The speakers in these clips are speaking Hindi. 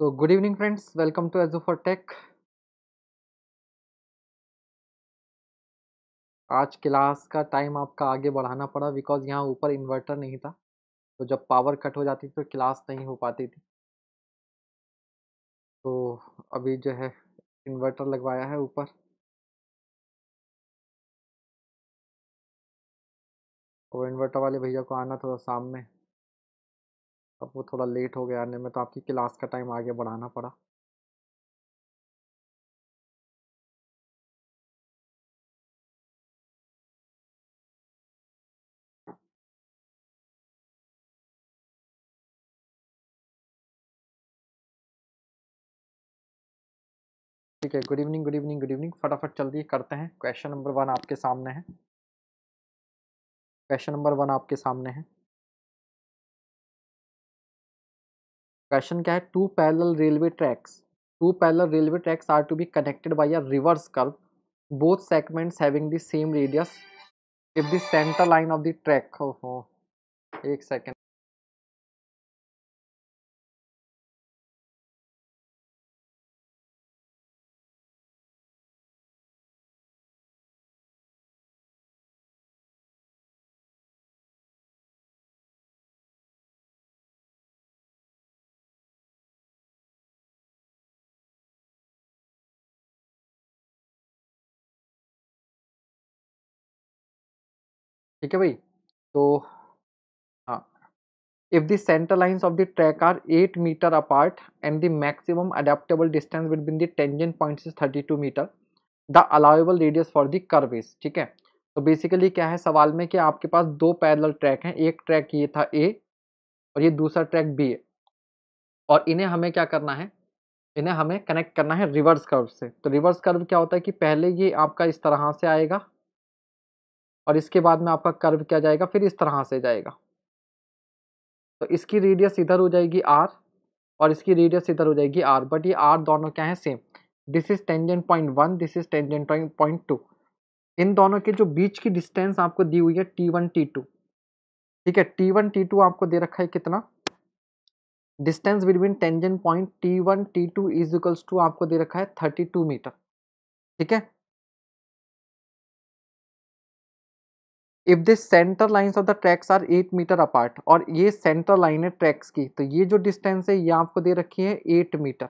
तो good evening friends, welcome to एजो फॉर टेक। आज क्लास का टाइम आपका आगे बढ़ाना पड़ा बिकॉज यहाँ ऊपर इन्वर्टर नहीं था। तो जब पावर कट हो जाती तो क्लास नहीं हो पाती थी। तो अभी जो है इन्वर्टर लगवाया है ऊपर। और इन्वर्टर वाले भैया को आना था शाम में, अब वो थोड़ा लेट हो गया आने में, तो आपकी क्लास का टाइम आगे बढ़ाना पड़ा। ठीक है, good evening good evening good evening. फटाफट जल्दी करते हैं। क्वेश्चन नंबर 1 आपके सामने है। क्वेश्चन नंबर 1 आपके सामने है। क्वेश्चन क्या है? Two parallel railway tracks are to be connected by a reverse curve, both segments having the same radius if the center line of the track। हो एक सेकेंड। ठीक है भाई। तो हाँ, if the center lines of the track are 8 meter apart and the maximum adaptable distance between the tangent points is 32 meter, the allowable radius for the curve is। ठीक है, तो बेसिकली क्या है सवाल में कि आपके पास दो पैरेलल ट्रैक हैं। एक ट्रैक ये था ए और ये दूसरा ट्रैक बी है, और इन्हें हमें क्या करना है? इन्हें हमें कनेक्ट करना है रिवर्स कर्व से। तो रिवर्स कर्व क्या होता है कि पहले ये आपका इस तरह से आएगा और इसके बाद में आपका कर्व क्या जाएगा, फिर इस तरह से जाएगा। तो इसकी रेडियस इधर हो जाएगी आर और इसकी रेडियस इधर हो जाएगी आर, बट ये आर दोनों क्या है? Same. This is tangent point 1, this is tangent point 2। इन दोनों के जो बीच की डिस्टेंस आपको दी हुई है T1 T2। ठीक है, T1 T2 आपको दे रखा है कितना? Distance between tangent point T1 T2 is equals to आपको दे रखा है 32 मीटर। ठीक है, if the centre lines of the tracks are 8 metre apart, और ये सेंटर लाइन है ट्रैक्स की, तो ये जो डिस्टेंस है ये आपको दे रखी है 8 मीटर।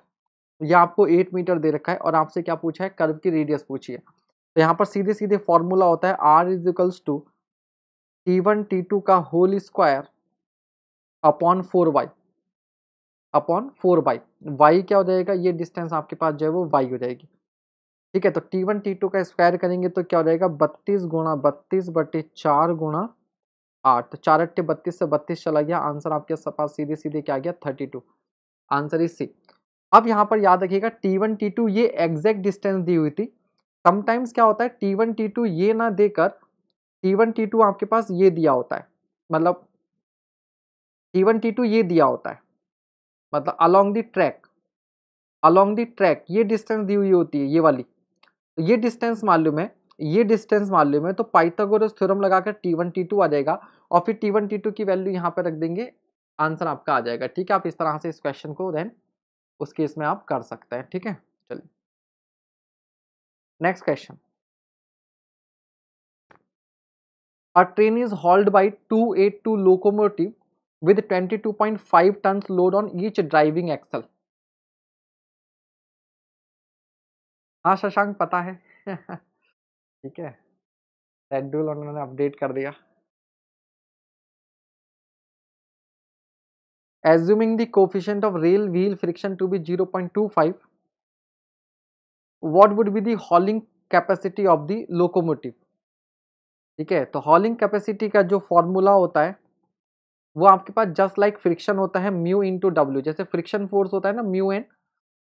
ये आपको 8 मीटर दे रखा है और आपसे क्या पूछा है? कर्व की रेडियस पूछी है। तो यहाँ पर सीधे सीधे फॉर्मूला होता है are is equals to T1 T2 का whole square upon 4y upon 4y। y क्या हो जाएगा? ये डिस्टेंस आपके पास जो है वो y हो जाएगी। ठीक है, तो T1 T2 का स्क्वायर करेंगे तो क्या हो जाएगा? 32 गुणा 32 बटे 4 गुणा 8। तो 4 अट्ठे 32 से 32 चला गया। आंसर आपके पास सीधे सीधे क्या आ गया? 32। Answer is C. अब यहाँ पर याद रखिएगा T1 T2 ये एग्जैक्ट डिस्टेंस दी हुई थी। समटाइम्स क्या होता है T1 T2 ये ना देकर T1 T2 आपके पास ये दिया होता है, मतलब T1 T2 ये दिया होता है, मतलब अलोंग द ट्रैक ये डिस्टेंस दी हुई होती है, ये वाली। तो ये डिस्टेंस मालूम है, ये डिस्टेंस मालूम है, तो पाइथागोरस थ्योरम लगाकर T1 T2 आ जाएगा और फिर T1 T2 की वैल्यू यहाँ पे रख देंगे, आंसर आपका आ जाएगा। ठीक है, आप इस तरह से इस क्वेश्चन को देन उस केस में आप कर सकते हैं। ठीक है, चलिए next question. A train is hauled by 282 locomotive with 22.5 tons load on each driving axle। हाँ शशांक, पता है। ठीक है, शेड्यूल उन्होंने अपडेट कर दिया। Assuming the coefficient of rail wheel friction to be 0.25, what would be the hauling capacity of the locomotive। ठीक है, तो हॉलिंग कैपेसिटी का जो फॉर्मूला होता है वो आपके पास जस्ट लाइक फ्रिक्शन होता है म्यू इंटू डब्ल्यू। जैसे फ्रिक्शन फोर्स होता है ना म्यू एन,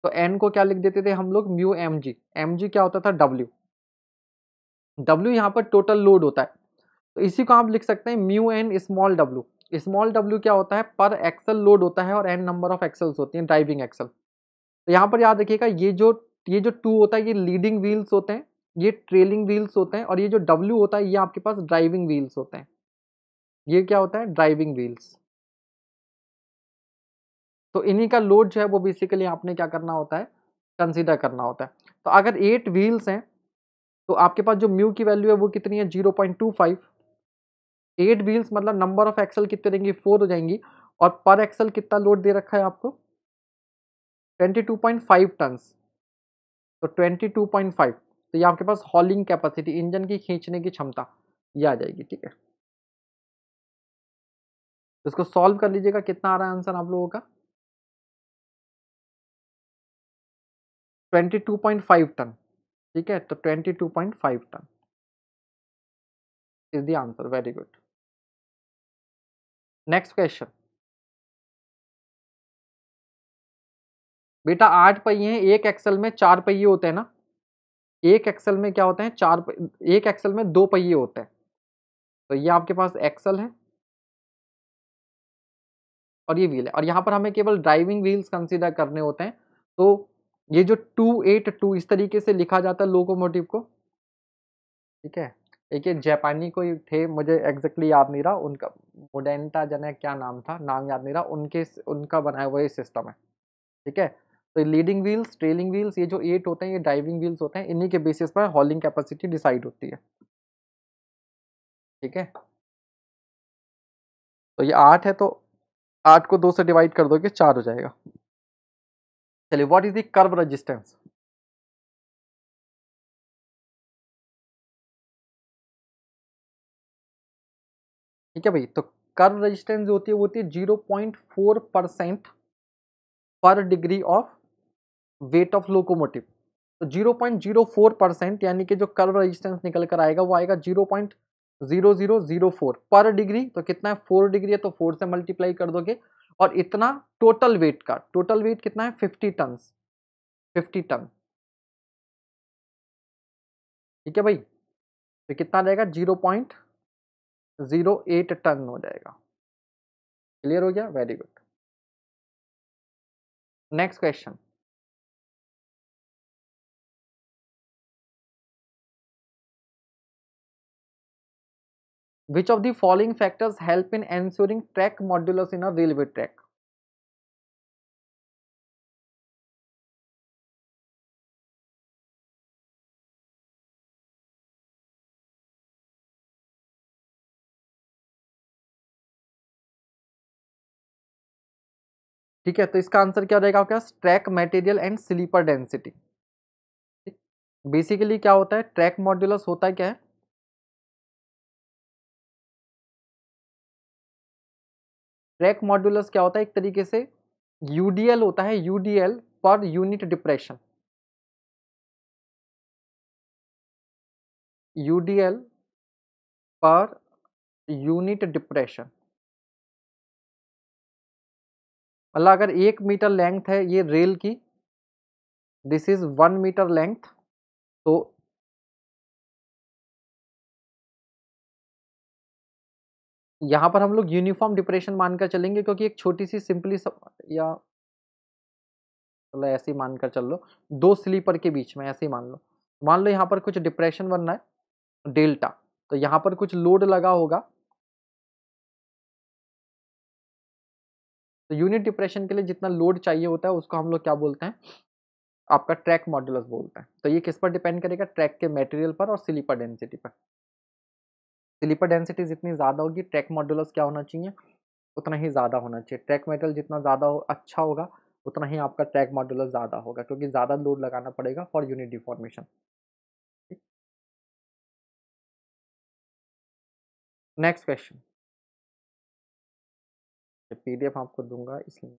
तो एन को क्या लिख देते थे हम लोग? Mu M G. M G क्या होता था? डब्ल्यू। डब्ल्यू यहाँ पर टोटल लोड होता है, तो इसी को आप लिख सकते हैं mu N small W. Small W क्या होता है? पर एक्सल लोड होता है और एन नंबर ऑफ एक्सल्स होती हैं, ड्राइविंग एक्सल। तो यहाँ पर याद रखिएगा ये जो टू होता है ये लीडिंग व्हील्स होते हैं, ये ट्रेलिंग व्हील्स होते हैं, और ये जो डब्ल्यू होता है ये आपके पास ड्राइविंग व्हील्स होते हैं। ये क्या होता है? Driving wheels. तो इन्हीं का लोड जो है वो बेसिकली आपने क्या करना होता है, कंसीडर करना होता है। तो अगर 8 व्हील्स हैं तो आपके पास जो म्यू की वैल्यू है वो कितनी है, 0.25। 8 व्हील्स मतलब नंबर ऑफ एक्सल कितने रहेंगी, 4 हो जाएंगी। और पर एक्सल कितना लोड दे रखा है आपको, 22.5 टन। तो 22.5, तो ये आपके पास हॉलिंग कैपेसिटी, इंजन की खींचने की क्षमता, ये आ जाएगी। ठीक है, तो इसको सॉल्व कर लीजिएगा, कितना आ रहा है आंसर आप लोगों का, 22.5 टन। ठीक है, तो 22.5 tonne is the answer. Very good. Next question. बेटा 8 पहिए हैं, एक एक्सल में 4 पहिए होते हैं ना, एक एक्सल में क्या होते हैं, एक एक्सल में 2 पहिए होते हैं। तो ये आपके पास एक्सल है और ये व्हील है, और यहाँ पर हमें केवल ड्राइविंग व्हील्स कंसीडर करने होते हैं। तो ये जो 282 इस तरीके से लिखा जाता है लोकोमोटिव को। ठीक है, एक ये जापानी कोई थे, मुझे एग्जैक्टली याद नहीं रहा उनका, मोडेंटा जने क्या नाम था, नाम याद नहीं रहा, उनका बनाया हुआ ये सिस्टम है। ठीक है, तो लीडिंग व्हील्स, ट्रेलिंग व्हील्स, ये जो 8 होते हैं ये ड्राइविंग व्हील्स होते हैं, इन्हीं के बेसिस पर हॉलिंग कैपेसिटी डिसाइड होती है। ठीक है, तो ये 8 है, तो 8 को 2 से डिवाइड कर दोगे 4 हो जाएगा। चलिए, what is the curve resistance. ठीक है भाई, तो कर्व रेजिस्टेंस जो होती है वो होती है 0.4% पर degree of weight of locomotive. तो 0.04% यानी कि जो कर्व रेजिस्टेंस निकल कर आएगा वो आएगा 0.0004 पर डिग्री। तो कितना है, 4 डिग्री है, तो 4 से मल्टीप्लाई कर दोगे, और इतना टोटल वेट का, टोटल वेट कितना है, 50 टन, 50 टन। ठीक है भाई, तो कितना रहेगा, 0.08 टन हो जाएगा। क्लियर हो गया, very good. Next question. Which of the following factors help in ensuring track modulus in a railway track? ठीक है, तो इसका आंसर क्या रहेगा आपके पास, track material and sleeper density. Basically क्या होता है, ट्रैक मॉड्यूलस होता है क्या है, ट्रैक मॉड्यूलस क्या होता है, एक तरीके से यूडीएल होता है, UDL per unit depression, UDL per unit depression. मतलब अगर 1 मीटर लेंथ है ये रेल की, दिस इज 1 मीटर लेंथ, तो यहां पर हम लोग यूनिफॉर्म डिप्रेशन मानकर चलेंगे, क्योंकि एक छोटी सी सिंपली या चलो ऐसे ही मानकर चल लो, 2 स्लीपर के बीच में ऐसे ही मान लो यहाँ पर कुछ डिप्रेशन बनना है डेल्टा, तो यहाँ पर कुछ लोड लगा होगा, तो यूनिट डिप्रेशन के लिए जितना लोड चाहिए होता है उसको हम लोग क्या बोलते हैं, आपका ट्रैक मॉड्यूलस बोलते हैं। तो ये किस पर डिपेंड करेगा, ट्रैक के मटेरियल पर और स्लीपर डेंसिटी पर। स्लीपर डेंसिटी जितनी ज़्यादा होगी, ट्रैक मॉड्यूलस क्या होना चाहिए, उतना ही ज़्यादा होना चाहिए। ट्रैक मटेरियल जितना ज़्यादा अच्छा होगा उतना ही आपका ट्रैक मॉड्यूलस ज़्यादा होगा, क्योंकि ज़्यादा लोड लगाना पड़ेगा for unit deformation. Next question, PDF आपको दूंगा इसलिए।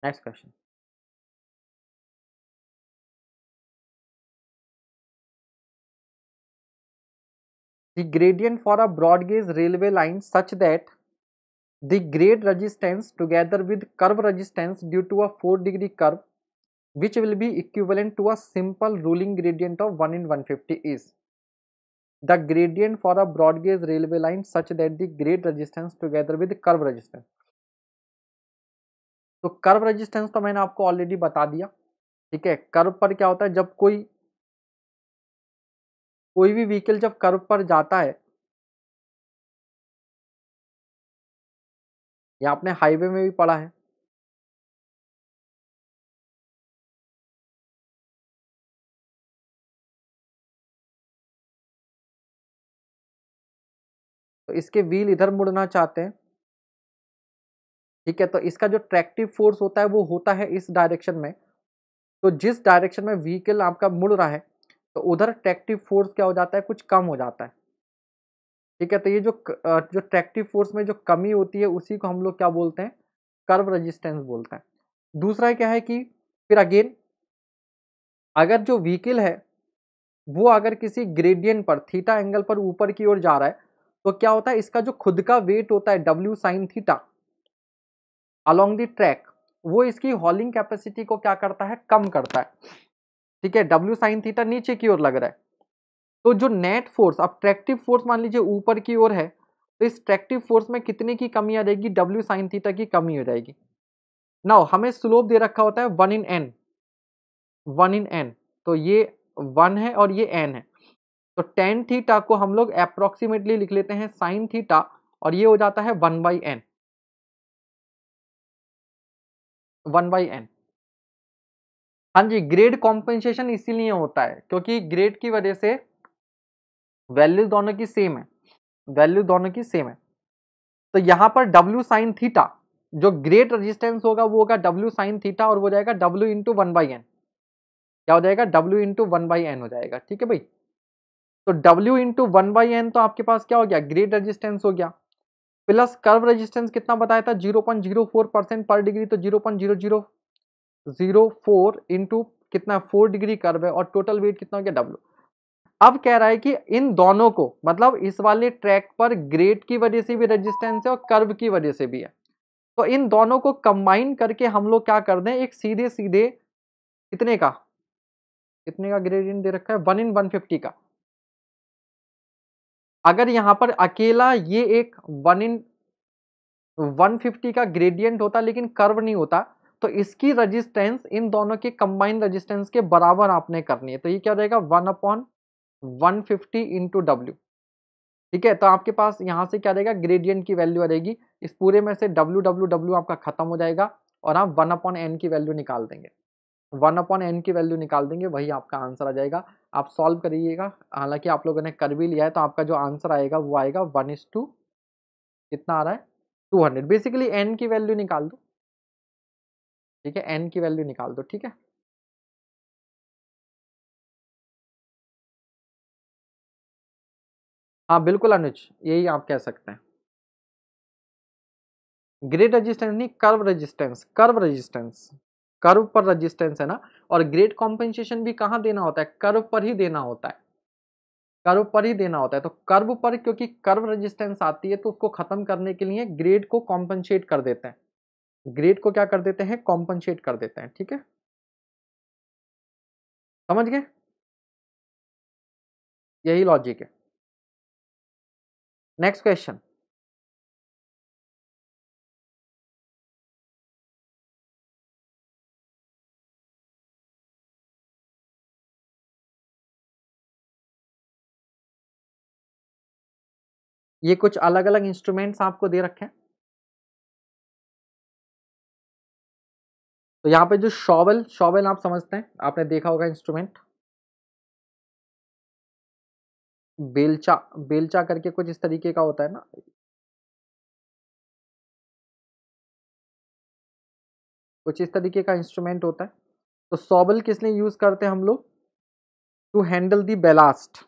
Next question, the gradient for a broad gauge railway line such that the grade resistance together with curve resistance due to a 4-degree curve which will be equivalent to a simple ruling gradient of 1 in 150 is the gradient for a broad gauge railway line such that the grade resistance together with curve resistance। तो कर्व रेजिस्टेंस तो मैंने आपको ऑलरेडी बता दिया, ठीक है, कर्व पर क्या होता है, जब कोई भी व्हीकल जब कर्व पर जाता है, या आपने हाईवे में भी पढ़ा है, तो इसके व्हील इधर मुड़ना चाहते हैं। ठीक है, तो इसका जो ट्रैक्टिव फोर्स होता है वो होता है इस डायरेक्शन में। तो जिस डायरेक्शन में व्हीकल आपका मुड़ रहा है, तो उधर ट्रैक्टिव फोर्स क्या हो जाता है, कुछ कम हो जाता है। ठीक है, तो ये जो ट्रैक्टिव फोर्स में जो कमी होती है उसी को हम लोग क्या बोलते हैं, कर्व रेजिस्टेंस बोलते हैं। दूसरा क्या है कि फिर अगेन अगर जो व्हीकल है वो अगर किसी ग्रेडियंट पर थीटा एंगल पर ऊपर की ओर जा रहा है, तो क्या होता है, इसका जो खुद का वेट होता है W sine theta along the track, वो इसकी हॉलिंग कैपेसिटी को क्या करता है, कम करता है। ठीक है, डब्ल्यू साइन थीटा नीचे की ओर लग रहा है, तो जो नेट फोर्स, अब ट्रैक्टिव फोर्स मान लीजिए ऊपर की ओर है, तो इस ट्रैक्टिव फोर्स में कितने की कमी आ जाएगी, डब्ल्यू साइन थीटा की कमी हो जाएगी। नाउ हमें स्लोप दे रखा होता है 1/n, 1/n, तो ये 1 है और ये n है, तो टेन थीटा को हम लोग अप्रोक्सीमेटली लिख लेते हैं साइन थीटा, और ये हो जाता है 1/n, 1/n। हाँ जी, ग्रेड कॉम्पेंसेशन इसीलिए होता है क्योंकि ग्रेड की वजह से वैल्यू दोनों की सेम है, वैल्यू दोनों की सेम है। तो यहां पर डब्ल्यू साइन थीटा, जो ग्रेड रेजिस्टेंस होगा वो होगा डब्ल्यू साइन थीटा, और वो जाएगा डब्ल्यू इंटू 1/n, क्या हो जाएगा, डब्ल्यू इंटू 1/n हो जाएगा। ठीक है भाई, तो डब्ल्यू इंटू 1/n तो आपके पास क्या हो गया, ग्रेड रेजिस्टेंस हो गया, प्लस कर्व रेजिस्टेंस कितना बताया था, 0.04% पर डिग्री, तो 0.0004 इंटू कितना, 4 डिग्री कर्व है, और टोटल वेट कितना हो गया, डब्ल्यू। अब कह रहा है कि इन दोनों को, मतलब इस वाले ट्रैक पर ग्रेड की वजह से भी रेजिस्टेंस है और कर्व की वजह से भी है, तो इन दोनों को कंबाइन करके हम लोग क्या कर दें, एक सीधे सीधे कितने का, कितने का ग्रेडियंट दे रखा है, 1/150 का। अगर यहां पर अकेला ये एक 1/150 का ग्रेडियंट होता लेकिन कर्व नहीं होता, तो इसकी रेजिस्टेंस इन दोनों के कंबाइंड रेजिस्टेंस के बराबर आपने करनी है, तो ये क्या हो जाएगा, 1/150 इंटू डब्ल्यू। ठीक है, तो आपके पास यहां से क्या रहेगा, ग्रेडियंट की वैल्यू आ जाएगी, इस पूरे में से डब्ल्यू डब्ल्यू डब्ल्यू आपका खत्म हो जाएगा, और आप 1/n की वैल्यू निकाल देंगे, 1/n की वैल्यू निकाल देंगे, वही आपका आंसर आ जाएगा। आप सॉल्व करिएगा, हालांकि आप लोगों ने कर भी लिया है, तो आपका जो आंसर आएगा वो आएगा 1:, कितना आ रहा है, 200। बेसिकली n की वैल्यू निकाल दो। ठीक है, n की वैल्यू निकाल दो। ठीक है, हाँ बिल्कुल अनुज, यही आप कह सकते हैं। ग्रेड रेजिस्टेंस नहीं, curve resistance, curve resistance, curve पर रेजिस्टेंस है ना। और ग्रेड कॉम्पेंसेशन भी कहाँ देना होता है, कर्व पर ही देना होता है, कर्व पर ही देना होता है। तो कर्व पर क्योंकि कर्व रेजिस्टेंस आती है, तो उसको खत्म करने के लिए ग्रेड को कॉम्पनसेट कर देते हैं, ग्रेड को क्या कर देते हैं, कॉम्पनसेट कर देते हैं। ठीक है, समझ गए, यही लॉजिक है। नेक्स्ट क्वेश्चन, ये कुछ अलग अलग इंस्ट्रूमेंट्स आपको दे रखे हैं। तो यहाँ पे जो शॉवेल, शॉवेल आप समझते हैं, आपने देखा होगा इंस्ट्रूमेंट, बेलचा, बेलचा करके कुछ इस तरीके का होता है ना, कुछ इस तरीके का इंस्ट्रूमेंट होता है। तो शॉवेल किस लिए यूज करते हैं हम लोग, टू हैंडल दी बेलास्ट।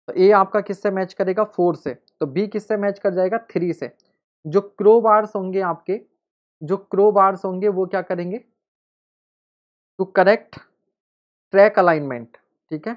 तो ए आपका किससे मैच करेगा, 4 से, तो बी किससे मैच कर जाएगा, 3 से। जो क्रो बार्स होंगे आपके, जो क्रो बार्स होंगे वो क्या करेंगे, टू करेक्ट ट्रैक अलाइनमेंट। ठीक है,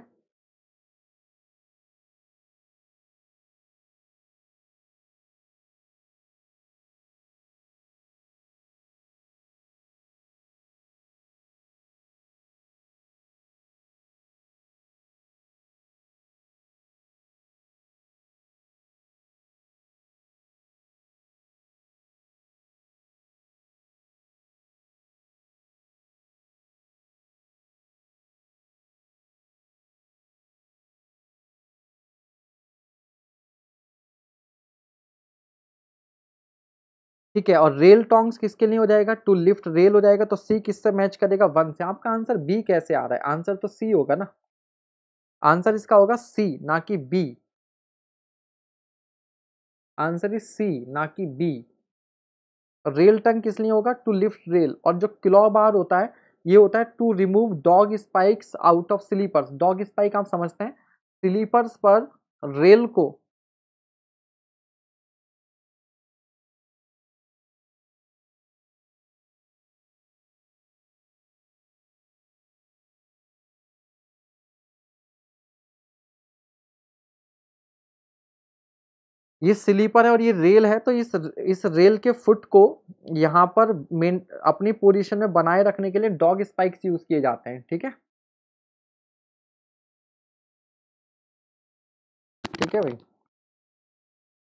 ठीक है, और रेल टोंग्स किसके लिए हो जाएगा, टू लिफ्ट रेल हो जाएगा, तो सी किससे मैच करेगा, 1 से। आपका आंसर बी कैसे आ रहा है, आंसर तो सी होगा ना, आंसर इसका होगा सी ना कि बी, आंसर इज सी ना कि बी। रेल टंग किस लिए होगा, टू लिफ्ट रेल, और जो क्लॉ बार होता है ये होता है to remove dog spikes out of sleepers. Dog spike आप समझते हैं, स्लीपर्स पर रेल को, ये स्लीपर है और ये रेल है, तो इस रेल के फुट को यहाँ पर मेन अपनी पोजीशन में बनाए रखने के लिए डॉग स्पाइक्स यूज किए जाते हैं। ठीक है, ठीक है भाई,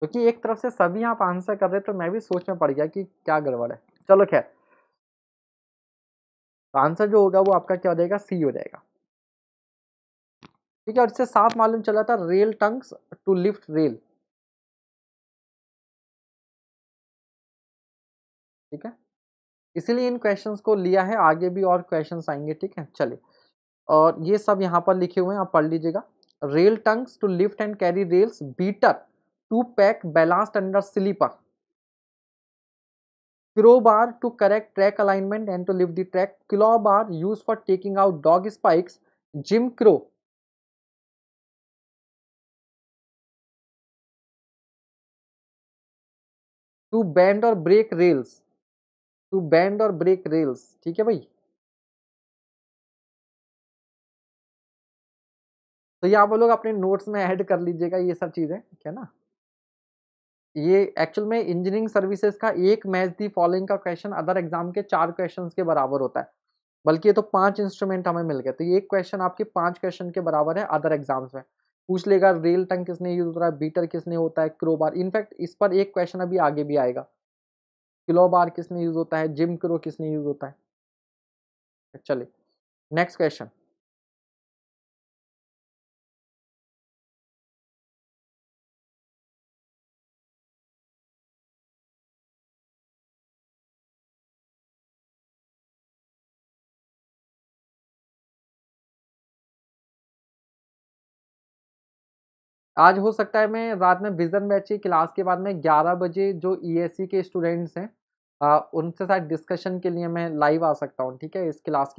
क्योंकि एक तरफ से सभी आप आंसर कर रहे, तो मैं भी सोच में पड़ गया कि क्या गड़बड़ है। चलो खैर, तो आंसर जो होगा वो आपका क्या हो जाएगा, सी हो जाएगा। ठीक है, और इससे साफ मालूम चला था rail tongs to lift rail. ठीक है, इसीलिए इन क्वेश्चंस को लिया है, आगे भी और क्वेश्चंस आएंगे। ठीक है, चलिए, और ये सब यहाँ पर लिखे हुए हैं, आप पढ़ लीजिएगा। Rail tongs to lift and carry rails, beater to pack ballast under sleeper, crowbar to correct track alignment and to lift the track, clawbar used for taking out dog spikes, Jim Crow, to bend or break rails, to bend or break rails। ठीक है भाई, तो ये आप लोग अपने नोट्स में ऐड कर लीजिएगा ये सब चीजें, ठीक है ना। ये एक्चुअल में इंजीनियरिंग सर्विसेज का एक मैच दी फॉलोइंग का क्वेश्चन अदर एग्जाम के 4 क्वेश्चंस के बराबर होता है, बल्कि ये तो 5 इंस्ट्रूमेंट हमें मिल गए, तो ये एक क्वेश्चन आपके 5 क्वेश्चन के बराबर है अदर एग्जाम्स में। पूछ लेगा रेल टंग किसने यूज होता है, बीटर किसने होता है, क्रोबार, इनफैक्ट इस पर एक क्वेश्चन अभी आगे भी आएगा, किलो बार किसने यूज होता है, जिम क्रो किसने यूज होता है। चलिए, नेक्स्ट क्वेश्चन। आज हो सकता है मैं रात में विजन बैच की क्लास के बाद में 11 बजे जो ईएससी के स्टूडेंट्स हैं उनसे साथ डिस्कशन के लिए मैं लाइव आ सकता हूँ। ठीक है, इस क्लास के